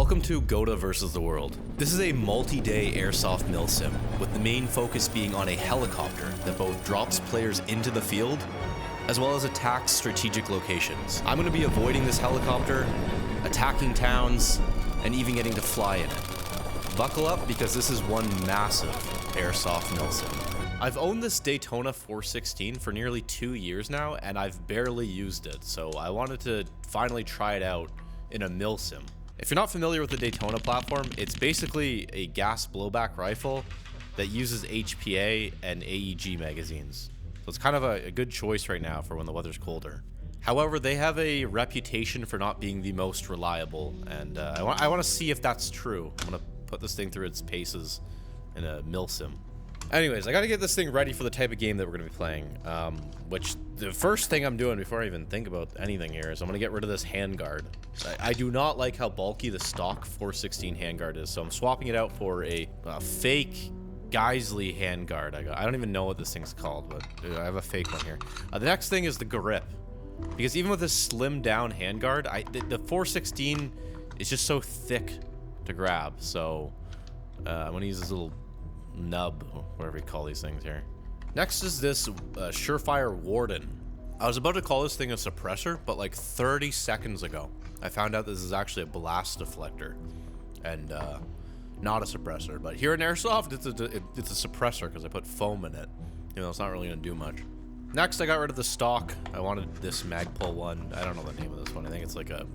Welcome to GOTA versus the world. This is a multi-day airsoft milsim, with the main focus being on a helicopter that both drops players into the field, as well as attacks strategic locations. I'm going to be avoiding this helicopter, attacking towns, and even getting to fly in it. Buckle up, because this is one massive airsoft milsim. I've owned this Daytona 416 for nearly 2 years now, and I've barely used it, so I wanted to finally try it out in a milsim. If you're not familiar with the Daytona platform, it's basically a gas blowback rifle that uses HPA and AEG magazines. So it's kind of a good choice right now for when the weather's colder. However, they have a reputation for not being the most reliable, and I want to see if that's true. I'm going to put this thing through its paces in a milsim. Anyways, I got to get this thing ready for the type of game that we're going to be playing, which the first thing I'm doing before I even think about anything here is I'm going to get rid of this handguard. I do not like how bulky the stock 416 handguard is, so I'm swapping it out for a fake Geisley handguard. I don't even know what this thing's called, but I have a fake one here. The next thing is the grip, because even with this slimmed down handguard, the 416 is just so thick to grab, so I'm going to use this little nub, whatever you call these things here. Next is this Surefire Warden. I was about to call this thing a suppressor, but like 30 seconds ago, I found out this is actually a blast deflector and not a suppressor. But here in Airsoft, it's a suppressor because I put foam in it. You know, it's not really going to do much. Next, I got rid of the stock. I wanted this Magpul one. I don't know the name of this one. I think it's like a,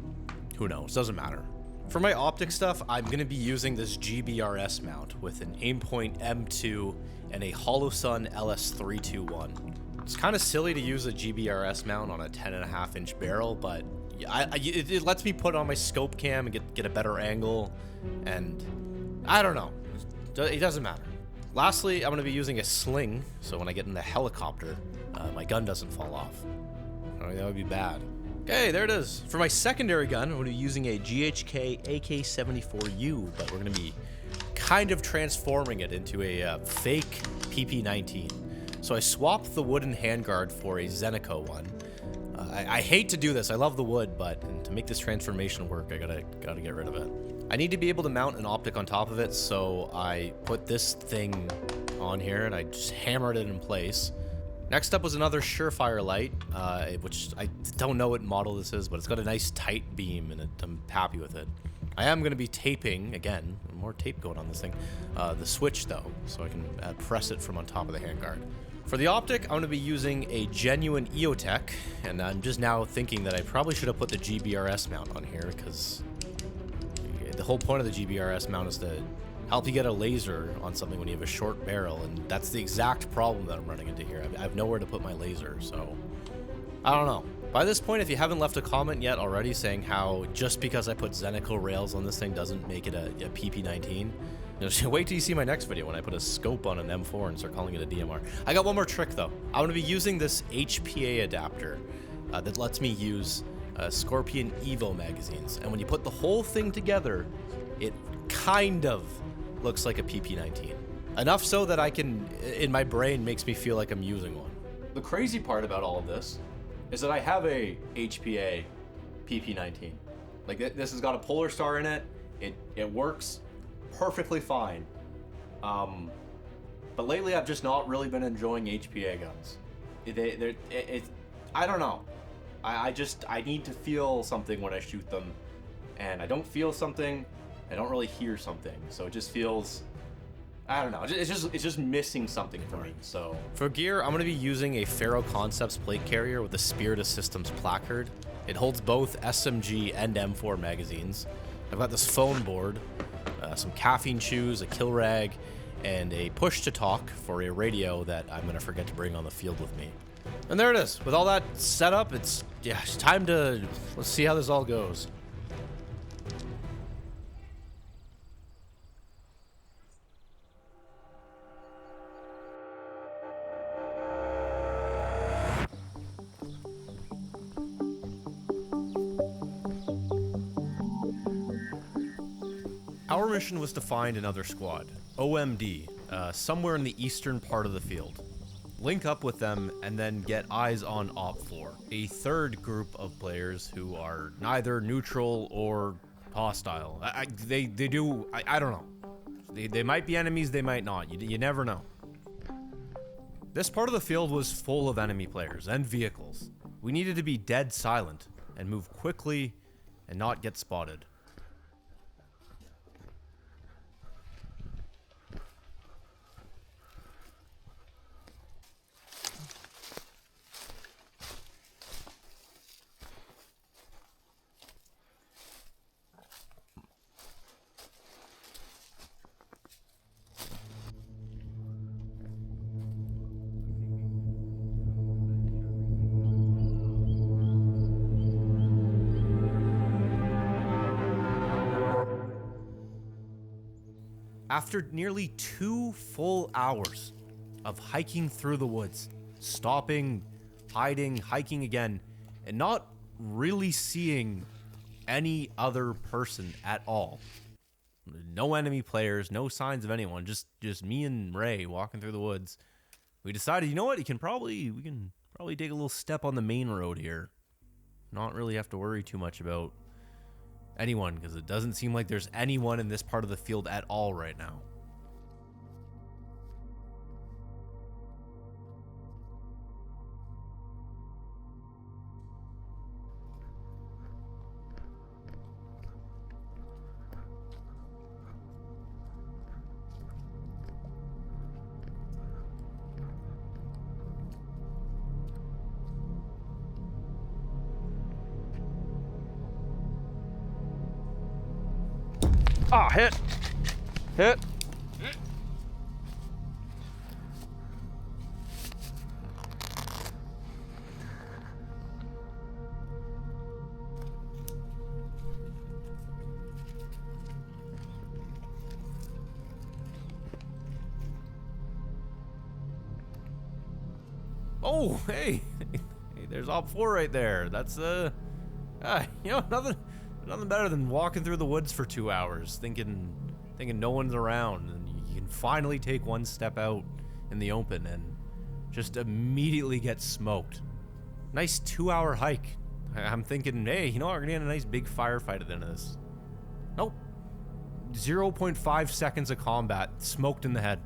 who knows, doesn't matter. For my optic stuff, I'm going to be using this GBRS mount with an Aimpoint M2 and a HoloSun LS321. It's kind of silly to use a GBRS mount on a 10.5 inch barrel, but it lets me put on my scope cam and get a better angle, and I don't know. It doesn't matter. Lastly, I'm going to be using a sling, so when I get in the helicopter, my gun doesn't fall off. I mean, that would be bad. Okay, there it is. For my secondary gun, I'm going to be using a GHK AK-74U, but we're going to be kind of transforming it into a fake PP-19. So I swapped the wooden handguard for a Zenico one. I hate to do this. I love the wood, but to make this transformation work, I gotta get rid of it. I need to be able to mount an optic on top of it, so I put this thing on here and I just hammered it in place. Next up was another Surefire light, which I don't know what model this is, but it's got a nice tight beam and I'm happy with it. I am going to be taping, again, more tape going on this thing, the switch though, so I can press it from on top of the handguard. For the optic, I'm going to be using a genuine EOTech, and I'm just now thinking that I probably should have put the GBRS mount on here, because the whole point of the GBRS mount is to help you get a laser on something when you have a short barrel, and that's the exact problem that I'm running into here. I have nowhere to put my laser, so I don't know. By this point, if you haven't left a comment yet already saying how just because I put Zenico rails on this thing doesn't make it a PP-19, wait till you see my next video when I put a scope on an M4 and start calling it a DMR. I got one more trick though. I'm going to be using this HPA adapter that lets me use Scorpion Evo magazines, and when you put the whole thing together, it kind of looks like a PP-19. Enough so that I can, in my brain, makes me feel like I'm using one. The crazy part about all of this is that I have a HPA PP-19. Like, this has got a Polar Star in it. It works perfectly fine. But lately I've just not really been enjoying HPA guns. I don't know. I need to feel something when I shoot them, and I don't feel something. I don't really hear something, so it just feels, I don't know, it's just missing something for me. So for gear, I'm going to be using a Faro Concepts plate carrier with a Spirit of Systems placard. It holds both SMG and M4 magazines. I've got this phone board, some caffeine chews, a kill rag, and a push to talk for a radio that I'm going to forget to bring on the field with me. And there it is. With all that set up, it's time to, let's see how this all goes. Our mission was to find another squad, OMD, somewhere in the eastern part of the field. Link up with them and then get eyes on Op 4, a third group of players who are neither neutral or hostile. They do, I don't know. They might be enemies, they might not. You never know. This part of the field was full of enemy players and vehicles. We needed to be dead silent and move quickly and not get spotted. After nearly 2 full hours of hiking through the woods, stopping, hiding, hiking again, and not really seeing any other person at all. No enemy players, no signs of anyone, just me and Ray walking through the woods. We decided, you know what, we can probably take a little step on the main road here. Not really have to worry too much about anyone, because it doesn't seem like there's anyone in this part of the field at all right now. Ah, hit! Hit! Oh, hey! Hey, there's Op 4 right there. That's, you know, nothing better than walking through the woods for 2 hours, thinking no one's around, and you can finally take one step out in the open and just immediately get smoked. Nice 2-hour hike. I'm thinking, hey, you know what, we're gonna get a nice big firefight at the end of this. Nope. 0.5 seconds of combat, smoked in the head.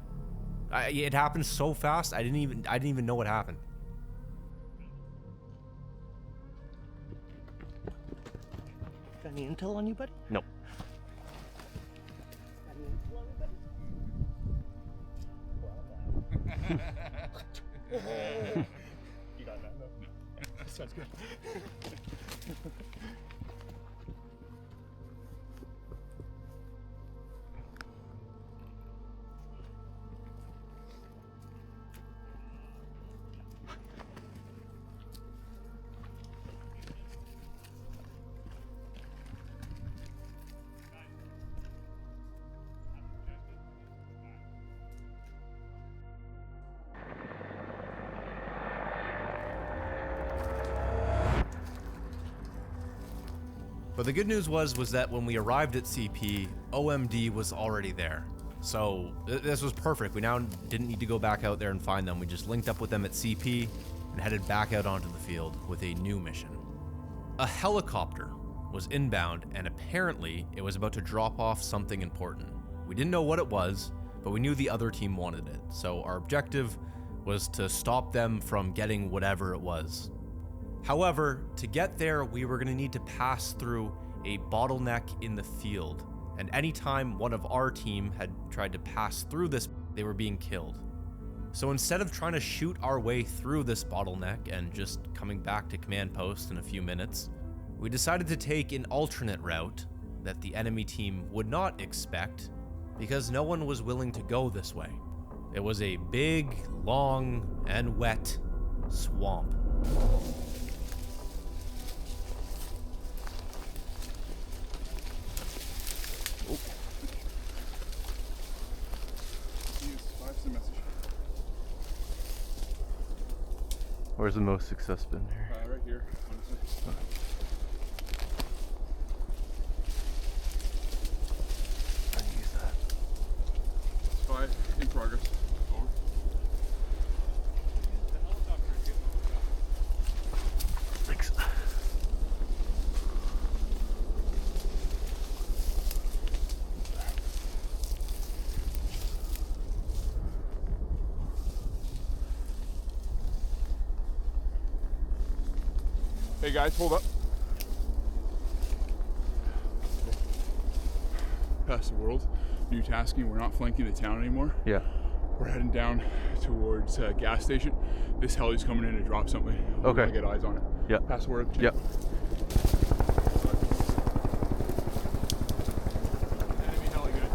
It happened so fast, I didn't even know what happened. Got any intel on you, buddy? Nope. Got any intel on you, buddy? You got that? No. Sounds good. But the good news was that when we arrived at CP, OMD was already there. So this was perfect. We now didn't need to go back out there and find them. We just linked up with them at CP and headed back out onto the field with a new mission. A helicopter was inbound, and apparently it was about to drop off something important. We didn't know what it was, but we knew the other team wanted it. So our objective was to stop them from getting whatever it was. However, to get there, we were going to need to pass through a bottleneck in the field, and anytime one of our team had tried to pass through this, they were being killed. So instead of trying to shoot our way through this bottleneck and just coming back to command post in a few minutes, we decided to take an alternate route that the enemy team would not expect, because no one was willing to go this way. It was a big, long, and wet swamp. Where's the most success been here? Right here, honestly. I can use that. It's 5 in progress. Over. Thanks. Hey guys, hold up. Past the world. New tasking. We're not flanking the town anymore. Yeah. We're heading down towards a gas station. This heli's coming in to drop something. We Okay. gotta get eyes on it. Yeah. Pass the word. Yeah. Enemy heli, guys.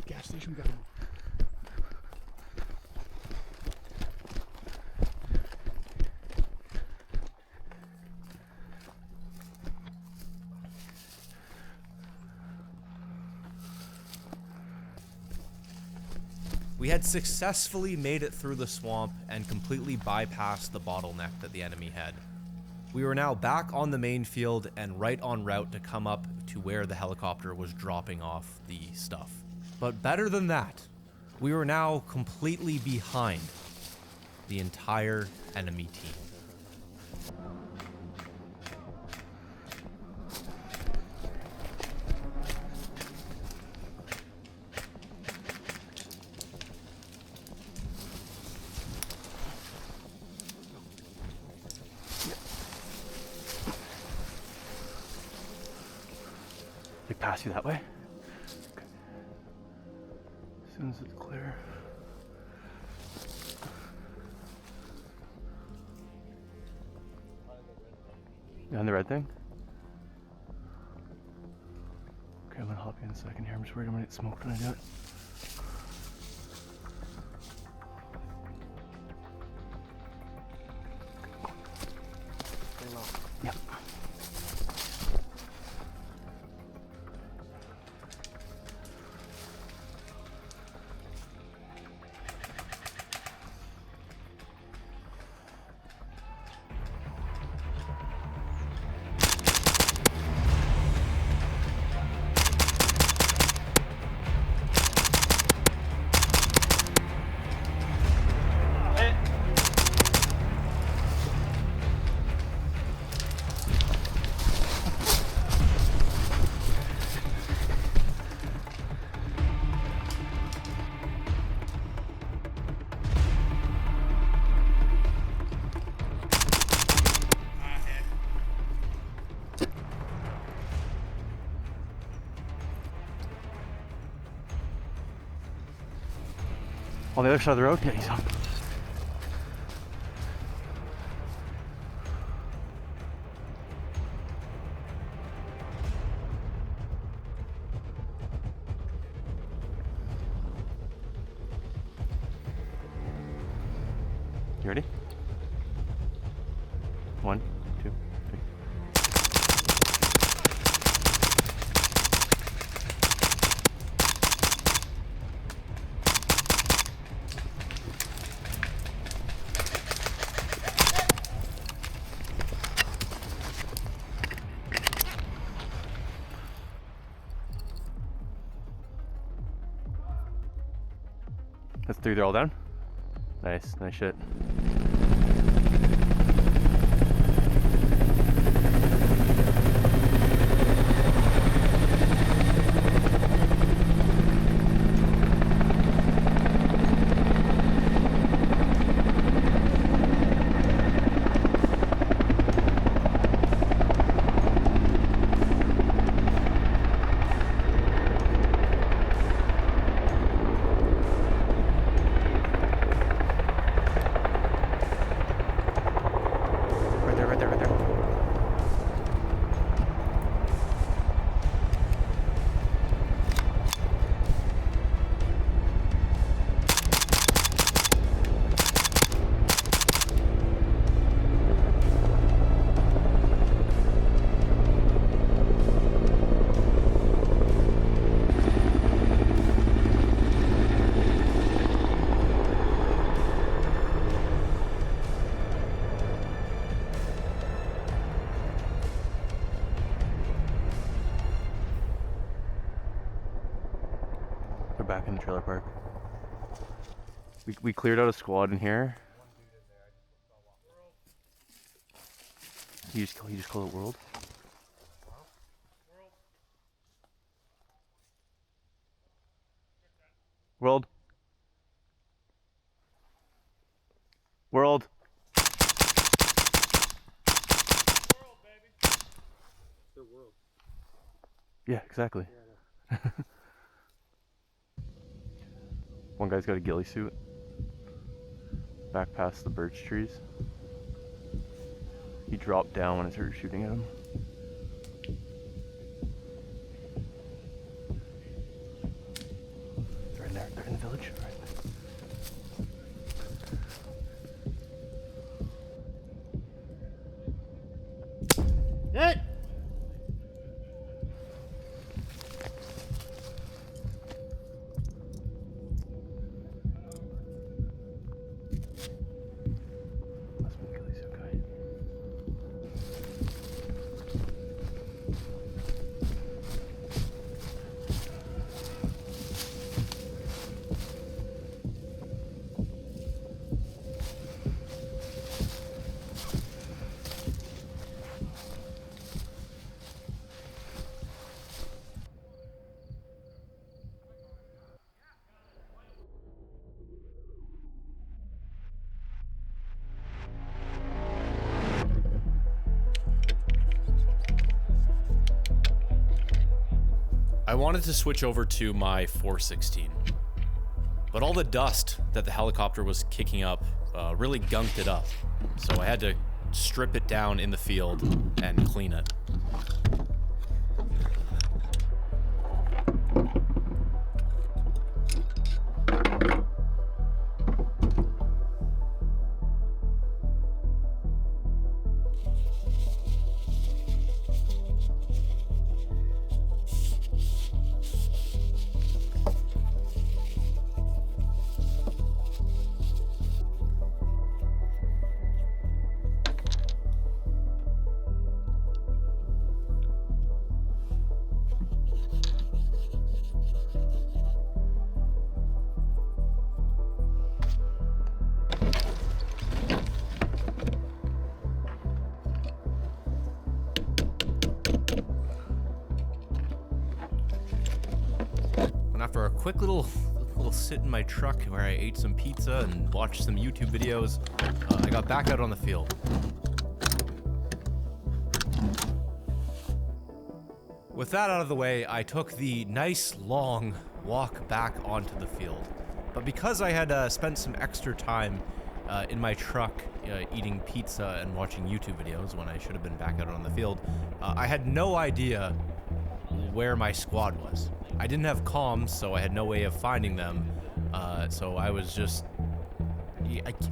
Gas station, we gotta move. We had successfully made it through the swamp and completely bypassed the bottleneck that the enemy had. We were now back on the main field and right en route to come up to where the helicopter was dropping off the stuff. But better than that, we were now completely behind the entire enemy team. They pass you that way? Okay. As soon as it's clear. You on the red thing? Okay, I'm gonna hop in a second here. I'm just worried I'm gonna get smoked when I do it. Stay low. Yep. On the other side of the road? Yeah, he's on. You ready? 1, 2, 3. That's 3, they're all down? Nice, nice shit. They're back in the trailer park. We cleared out a squad in here. You just call it World? World. World. Their world. Yeah, exactly. One guy's got a ghillie suit. Back past the birch trees. He dropped down when I started shooting at him. They're in there. They're in the village. Right. Hit! Must be a ghillie suit guy. I wanted to switch over to my 416, but all the dust that the helicopter was kicking up really gunked it up, so I had to strip it down in the field and clean it. And after a quick little sit in my truck where I ate some pizza and watched some YouTube videos, I got back out on the field. With that out of the way, I took the nice long walk back onto the field. But because I had spent some extra time in my truck eating pizza and watching YouTube videos when I should have been back out on the field, I had no idea where my squad was. I didn't have comms, so I had no way of finding them. So I was just,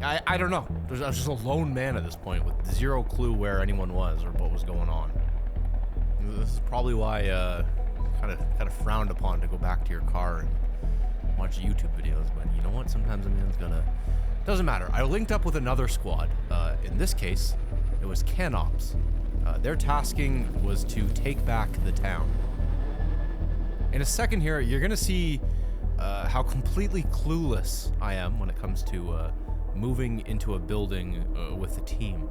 I don't know. I was just a lone man at this point with zero clue where anyone was or what was going on. This is probably why kind of frowned upon to go back to your car and watch YouTube videos. But you know what? Sometimes a man's gonna. Doesn't matter. I linked up with another squad. In this case, it was CanOps. Their tasking was to take back the town. In a second here, you're gonna see how completely clueless I am when it comes to moving into a building with the team.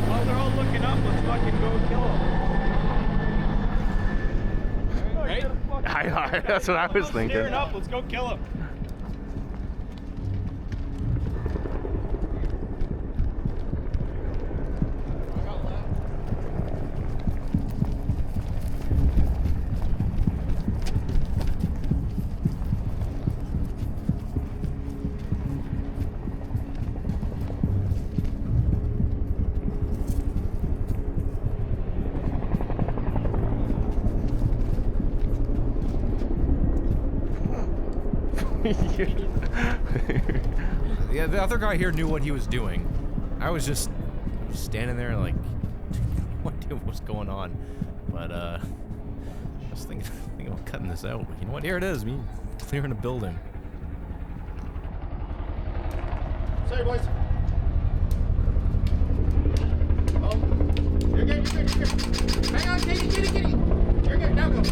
While they're all looking up, let's fucking go kill them. Right? That's what I was thinking. Staring up, let's go kill them. Yeah, the other guy here knew what he was doing. I was just standing there like, what was going on? But I was thinking about cutting this out. But you know what? Here it is, me clearing a building. Sorry, boys. Oh, you're good, you're good, you're good. Hang on, kitty. You're good, now go.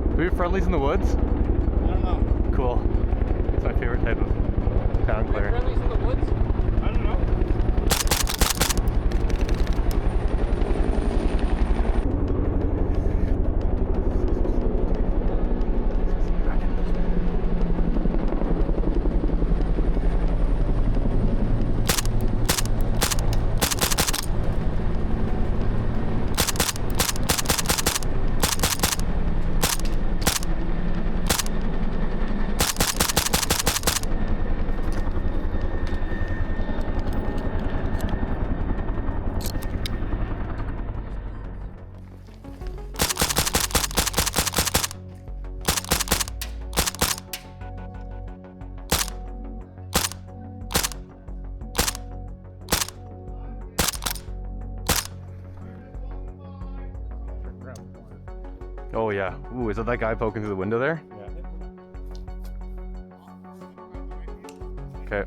Do we have friendlies in the woods? I don't know. Cool. It's my favorite type of town clear. Friendlies in the woods? I don't know. Oh yeah. Ooh, is that guy poking through the window there? Yeah. Okay.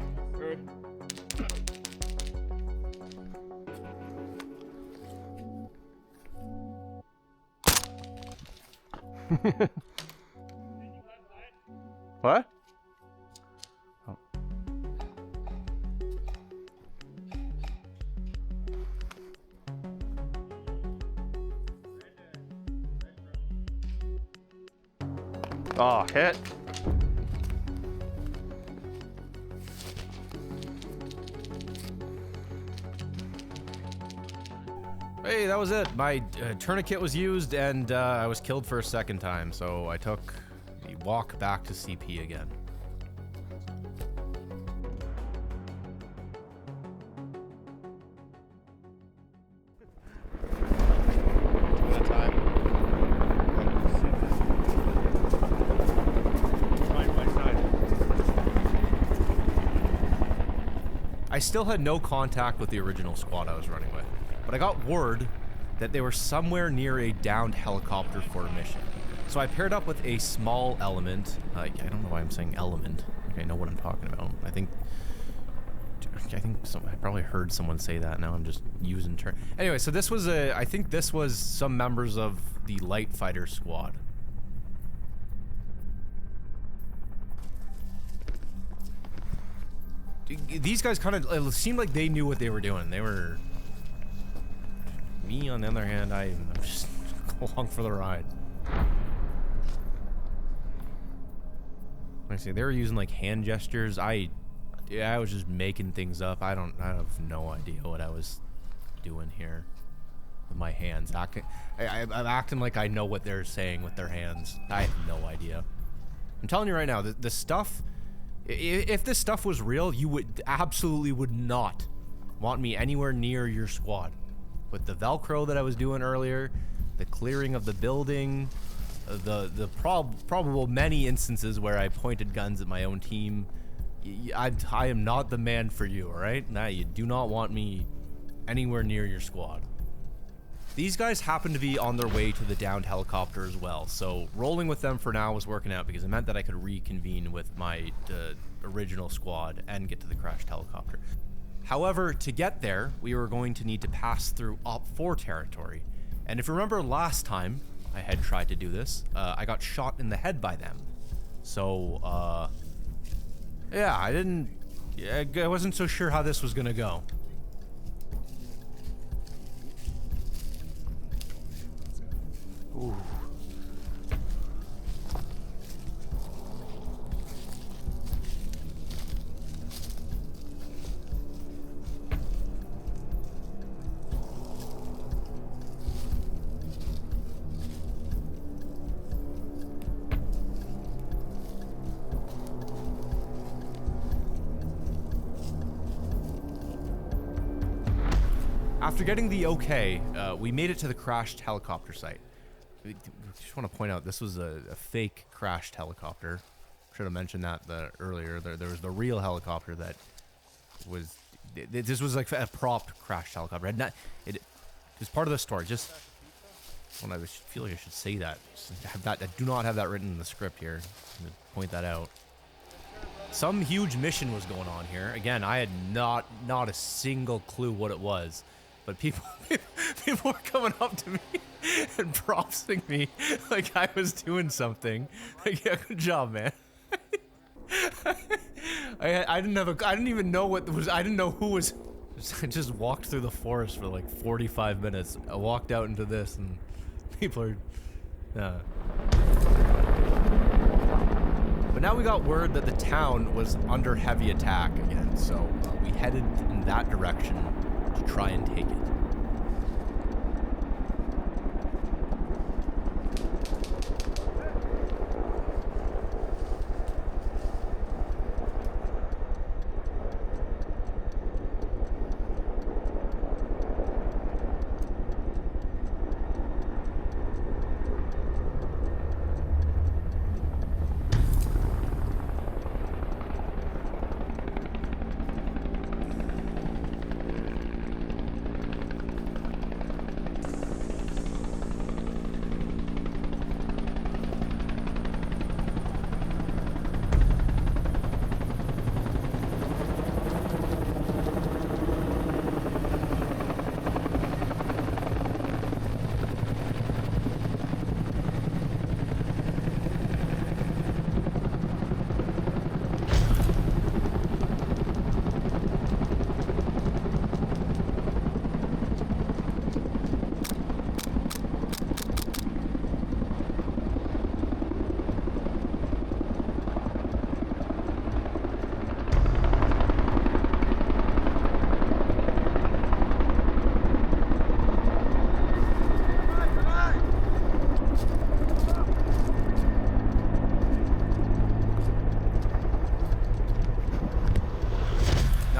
What? Oh. Oh, hit. Hey, that was it. My tourniquet was used, and I was killed for a second time, so I took the walk back to CP again. That time. My side. I still had no contact with the original squad I was running with, but I got word that they were somewhere near a downed helicopter for a mission. So I paired up with a small element. I don't know why I'm saying element. Okay, I know what I'm talking about. I think I probably heard someone say that. Now I'm just using term. Anyway, so this was I think this was some members of the light fighter squad. These guys kind of, it seemed like they knew what they were doing. They were Me, on the other hand, I'm just along for the ride. Like I say, they were using like hand gestures. I was just making things up. I have no idea what I was doing here with my hands. I'm acting like I know what they're saying with their hands. I have no idea. I'm telling you right now, the stuff, if this stuff was real, you would absolutely would not want me anywhere near your squad. With the Velcro that I was doing earlier, the clearing of the building, the probable many instances where I pointed guns at my own team, I am not the man for you, alright? Nah, you do not want me anywhere near your squad. These guys happen to be on their way to the downed helicopter as well, so rolling with them for now was working out because it meant that I could reconvene with my original squad and get to the crashed helicopter. However, to get there, we were going to need to pass through Op 4 territory. And if you remember last time I had tried to do this, I got shot in the head by them. So, yeah, I wasn't so sure how this was gonna go. Ooh. After getting the okay, we made it to the crashed helicopter site. I just want to point out, this was a fake crashed helicopter. Should have mentioned that earlier. There was the real helicopter that was... This was like a prop crashed helicopter. It was part of the story. Just... Well, I feel like I should say that. I do not have that written in the script here. I'm going to point that out. Some huge mission was going on here. Again, I had not a single clue what it was. But people were coming up to me and propsing me like I was doing something. Like, yeah, good job, man. I didn't even know what was. I didn't know who was. I just walked through the forest for like 45 minutes. I walked out into this, and people are. But now we got word that the town was under heavy attack again, so we headed in that direction to try and take it.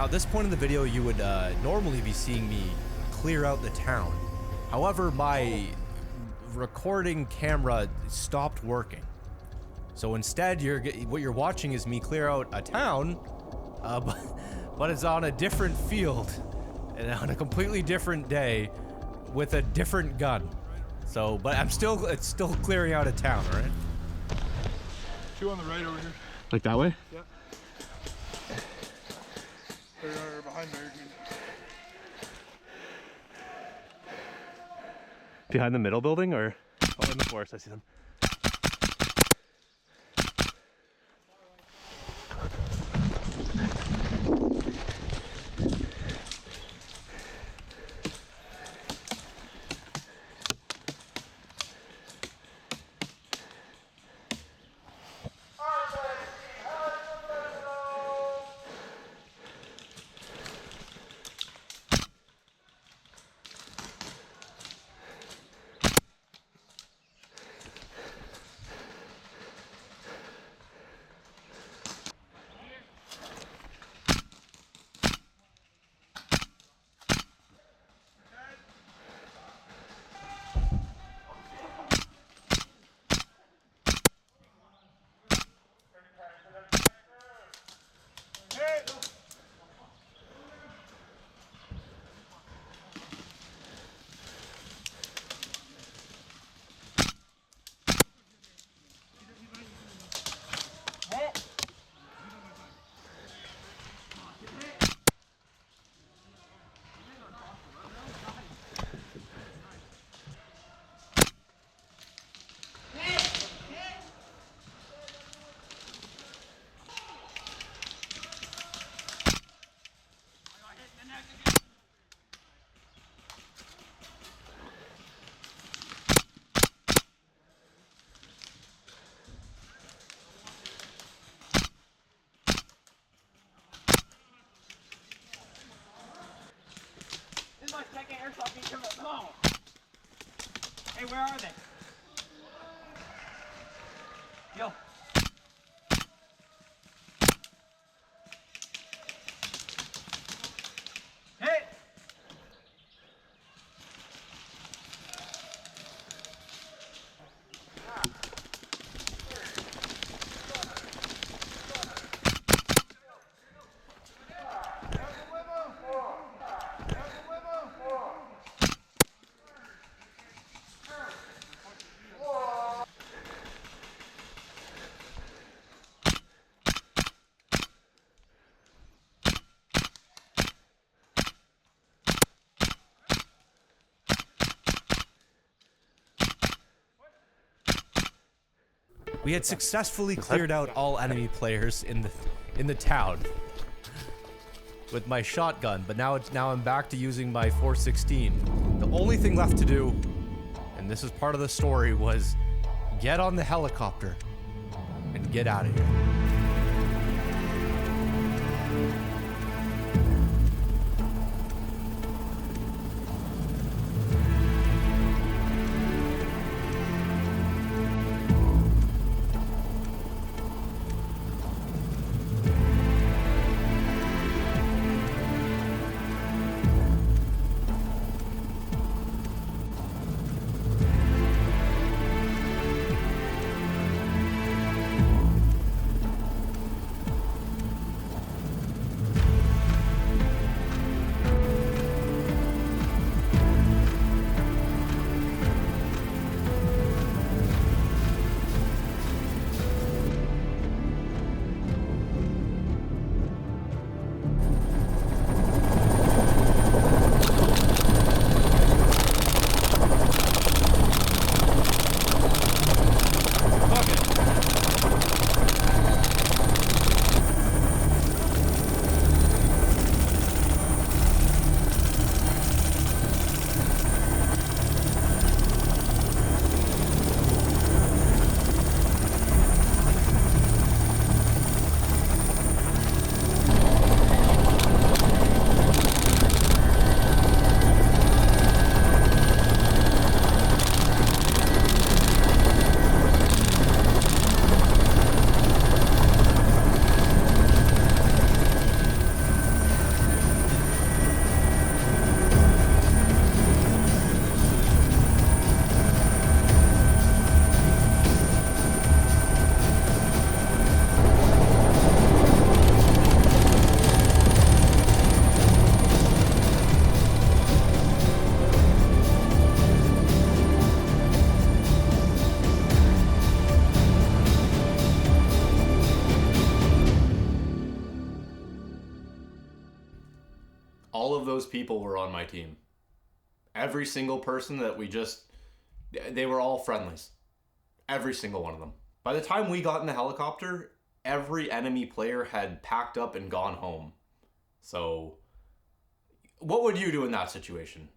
At this point in the video, you would normally be seeing me clear out the town. However, my recording camera stopped working. So instead, what you're watching is me clear out a town, but it's on a different field and on a completely different day with a different gun. So, but it's still clearing out a town, right? Two on the right over here. Like that way? Yeah. They're behind there. Behind the middle building, or oh, in the forest? I see them. AK Airsoft Game, come on. Hey, where are they? Yo. Hey! We had successfully cleared out all enemy players in the town with my shotgun, but now I'm back to using my 416. The only thing left to do, and this is part of the story, was get on the helicopter and get out of here. All of those people were on my team. Every single person that they were all friendlies. Every single one of them. By the time we got in the helicopter, every enemy player had packed up and gone home. So, what would you do in that situation?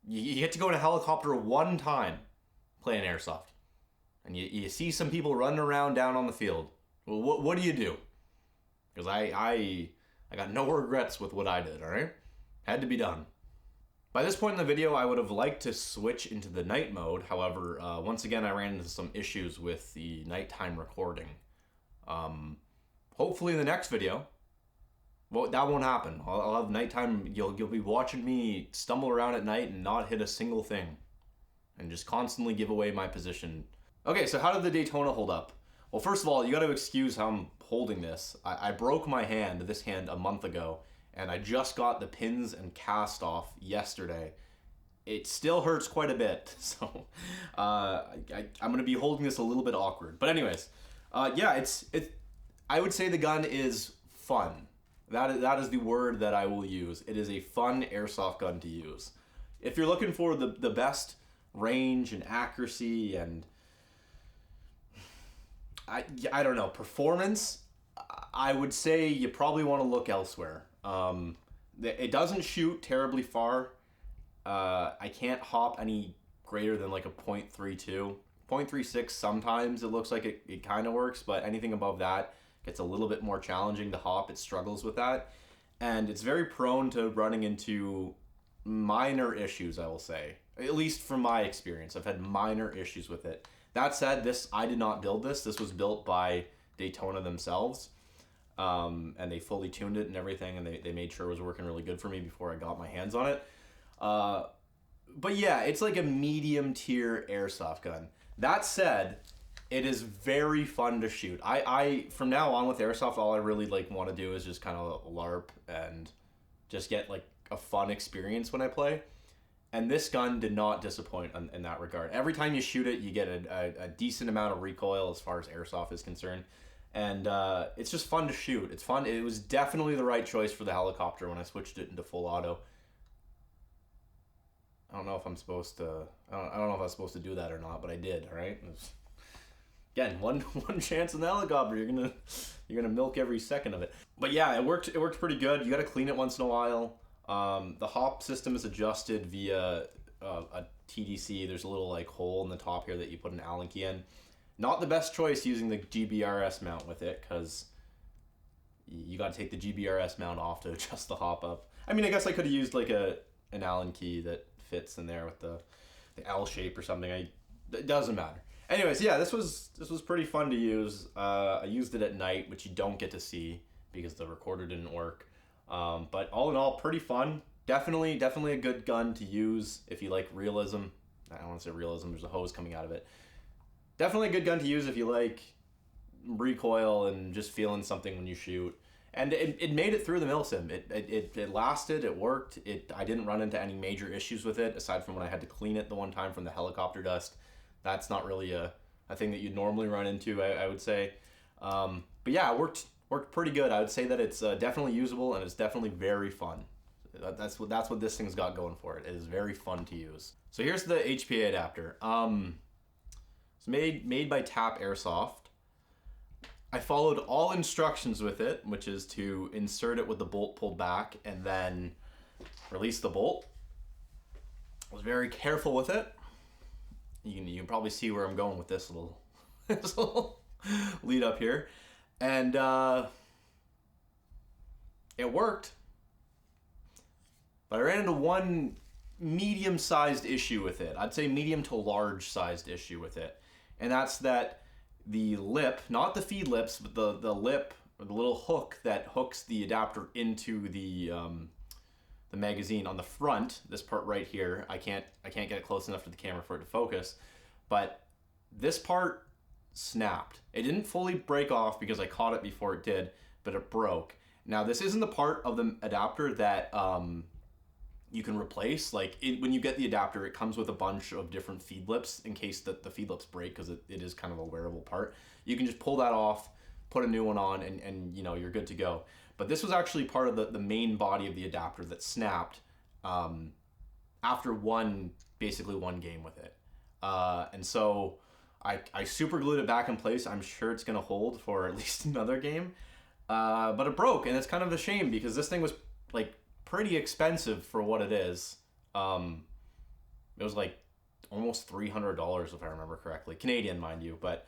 You get to go in a helicopter one time playing Airsoft. And you see some people running around down on the field. Well, what do you do? Because I got no regrets with what I did, alright? Had to be done. By this point in the video, I would have liked to switch into the night mode. However, once again, I ran into some issues with the nighttime recording. Hopefully in the next video, well, that won't happen. I'll have nighttime. You'll be watching me stumble around at night and not hit a single thing. And just constantly give away my position. Okay, so how did the Daytona hold up? Well, first of all, you gotta excuse how I'm holding this. I broke my hand, this hand, a month ago. And I just got the pins and cast off yesterday. It still hurts quite a bit, so I'm gonna be holding this a little bit awkward. But anyways, yeah, I would say the gun is fun. That is the word that I will use. It is a fun airsoft gun to use. If you're looking for the best range and accuracy and I don't know, performance, I would say you probably want to look elsewhere. It doesn't shoot terribly far. I can't hop any greater than like a 0.32. 0.36 sometimes it looks like it kind of works, but anything above that gets a little bit more challenging to hop. It struggles with that. And it's very prone to running into minor issues, I will say. At least from my experience, I've had minor issues with it. That said, I did not build this. This was built by Daytona themselves. And they fully tuned it and everything, and they made sure it was working really good for me before I got my hands on it. But yeah, it's like a medium tier airsoft gun. That said, it is very fun to shoot. I from now on with airsoft, all I really like want to do is just kind of LARP and just get like a fun experience when I play. And this gun did not disappoint in that regard. Every time you shoot it, you get a decent amount of recoil as far as airsoft is concerned. And it's just fun to shoot. It's fun. It was definitely the right choice for the helicopter when I switched it into full auto. I don't know if I'm supposed to. I don't know if I was supposed to do that or not, but I did. All right. Again, one chance in the helicopter. You're gonna milk every second of it. But yeah, it worked. It worked pretty good. You got to clean it once in a while. The hop system is adjusted via a TDC. There's a little like hole in the top here that you put an Allen key in. Not the best choice using the GBRS mount with it, because you got to take the GBRS mount off to adjust the hop up. I mean, I guess I could have used like an Allen key that fits in there with the L shape or something. It doesn't matter. Anyways, yeah, this was pretty fun to use. I used it at night, which you don't get to see because the recorder didn't work. But all in all, pretty fun. Definitely a good gun to use if you like realism. I don't want to say realism. There's a hose coming out of it. Definitely a good gun to use if you like recoil and just feeling something when you shoot. And it made it through the Milsim. It lasted, it worked. I didn't run into any major issues with it, aside from when I had to clean it the one time from the helicopter dust. That's not really a thing that you'd normally run into, I would say. But yeah, it worked pretty good. I would say that it's definitely usable, and it's definitely very fun. That's what this thing's got going for it. It is very fun to use. So here's the HPA adapter. It's made by TAP Airsoft. I followed all instructions with it, which is to insert it with the bolt pulled back and then release the bolt. I was very careful with it. You can probably see where I'm going with this little lead up here. And it worked. But I ran into one medium-sized issue with it. I'd say medium to large-sized issue with it. And that's that the lip, not the feed lips, but the lip, or the little hook that hooks the adapter into the magazine on the front, this part right here, I can't get it close enough to the camera for it to focus, but this part snapped. It didn't fully break off because I caught it before it did, but it broke. Now this isn't the part of the adapter that you can replace. Like when you get the adapter, it comes with a bunch of different feed lips in case that the feed lips break, because it is kind of a wearable part. You can just pull that off, put a new one on, and you know, you're good to go. But this was actually part of the main body of the adapter that snapped after basically one game with it. And so I super glued it back in place. I'm sure it's gonna hold for at least another game. But it broke, and it's kind of a shame because this thing was like pretty expensive for what it is. It was like almost $300 if I remember correctly, Canadian, mind you. But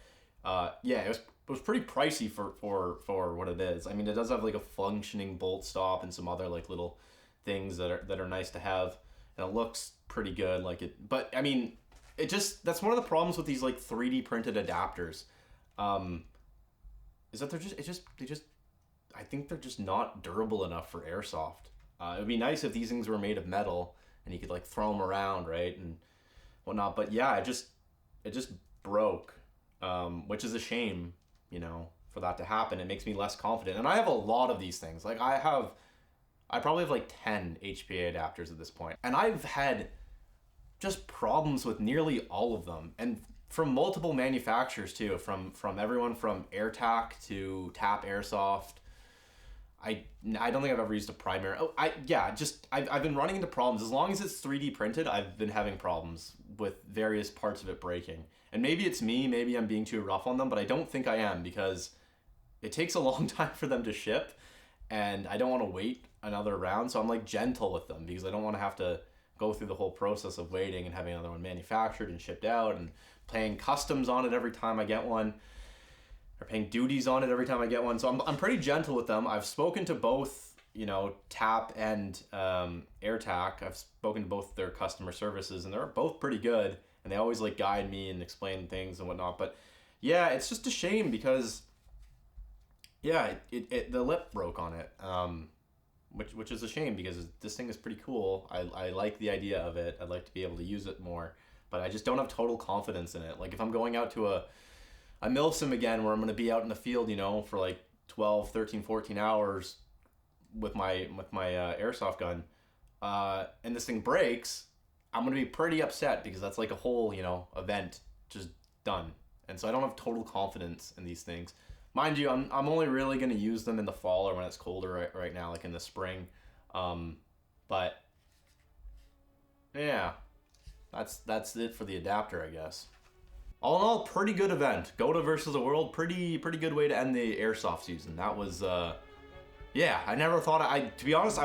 yeah, it was pretty pricey for what it is. I mean, it does have like a functioning bolt stop and some other like little things that are nice to have, and it looks pretty good. Like it, but I mean, that's one of the problems with these like 3D printed adapters, is that they just I think they're just not durable enough for airsoft. It would be nice if these things were made of metal and you could like throw them around, right, and whatnot. But yeah, it just broke, which is a shame, you know, for that to happen. It makes me less confident. And I have a lot of these things. Like I probably have like 10 HPA adapters at this point, and I've had just problems with nearly all of them, and from multiple manufacturers too, from everyone from AirTac to TAP Airsoft. I don't think I've ever used a primary. I've been running into problems. As long as it's 3D printed, I've been having problems with various parts of it breaking. And maybe it's me, maybe I'm being too rough on them, but I don't think I am, because it takes a long time for them to ship, and I don't want to wait another round, so I'm like gentle with them because I don't want to have to go through the whole process of waiting and having another one manufactured and shipped out and paying customs on it every time I get one, or paying duties on it every time I get one. So I'm pretty gentle with them. I've spoken to both you know, TAP and AirTac. I've spoken to both their customer services, and they're both pretty good, and they always like guide me and explain things and whatnot. But yeah, it's just a shame because yeah, the lip broke on it, which is a shame because this thing is pretty cool. I like the idea of it. I'd like to be able to use it more, but I just don't have total confidence in it. Like if I'm going out to a Milsim again where I'm going to be out in the field, you know, for like 12, 13, 14 hours with my airsoft gun, and this thing breaks, I'm going to be pretty upset because that's like a whole, you know, event just done. And so I don't have total confidence in these things. Mind you, I'm only really going to use them in the fall or when it's colder right now, like in the spring. But yeah, that's it for the adapter, I guess. All in all, pretty good event. GOTA versus the world, pretty good way to end the airsoft season. That was, yeah, I never thought, to be honest,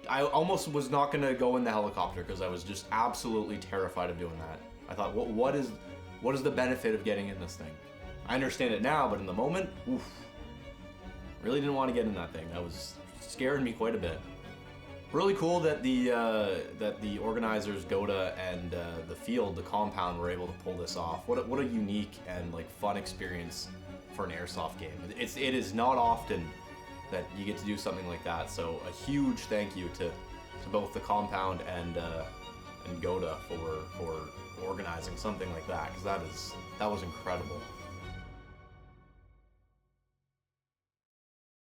I almost was not gonna go in the helicopter because I was just absolutely terrified of doing that. I thought, what is the benefit of getting in this thing? I understand it now, but in the moment, oof, really didn't want to get in that thing. That was scared me quite a bit. Really cool that the organizers, GOTA, and the field, the compound, were able to pull this off. What a unique and like fun experience for an airsoft game. It is not often that you get to do something like that. So a huge thank you to both the compound and GOTA for organizing something like that, because that was incredible.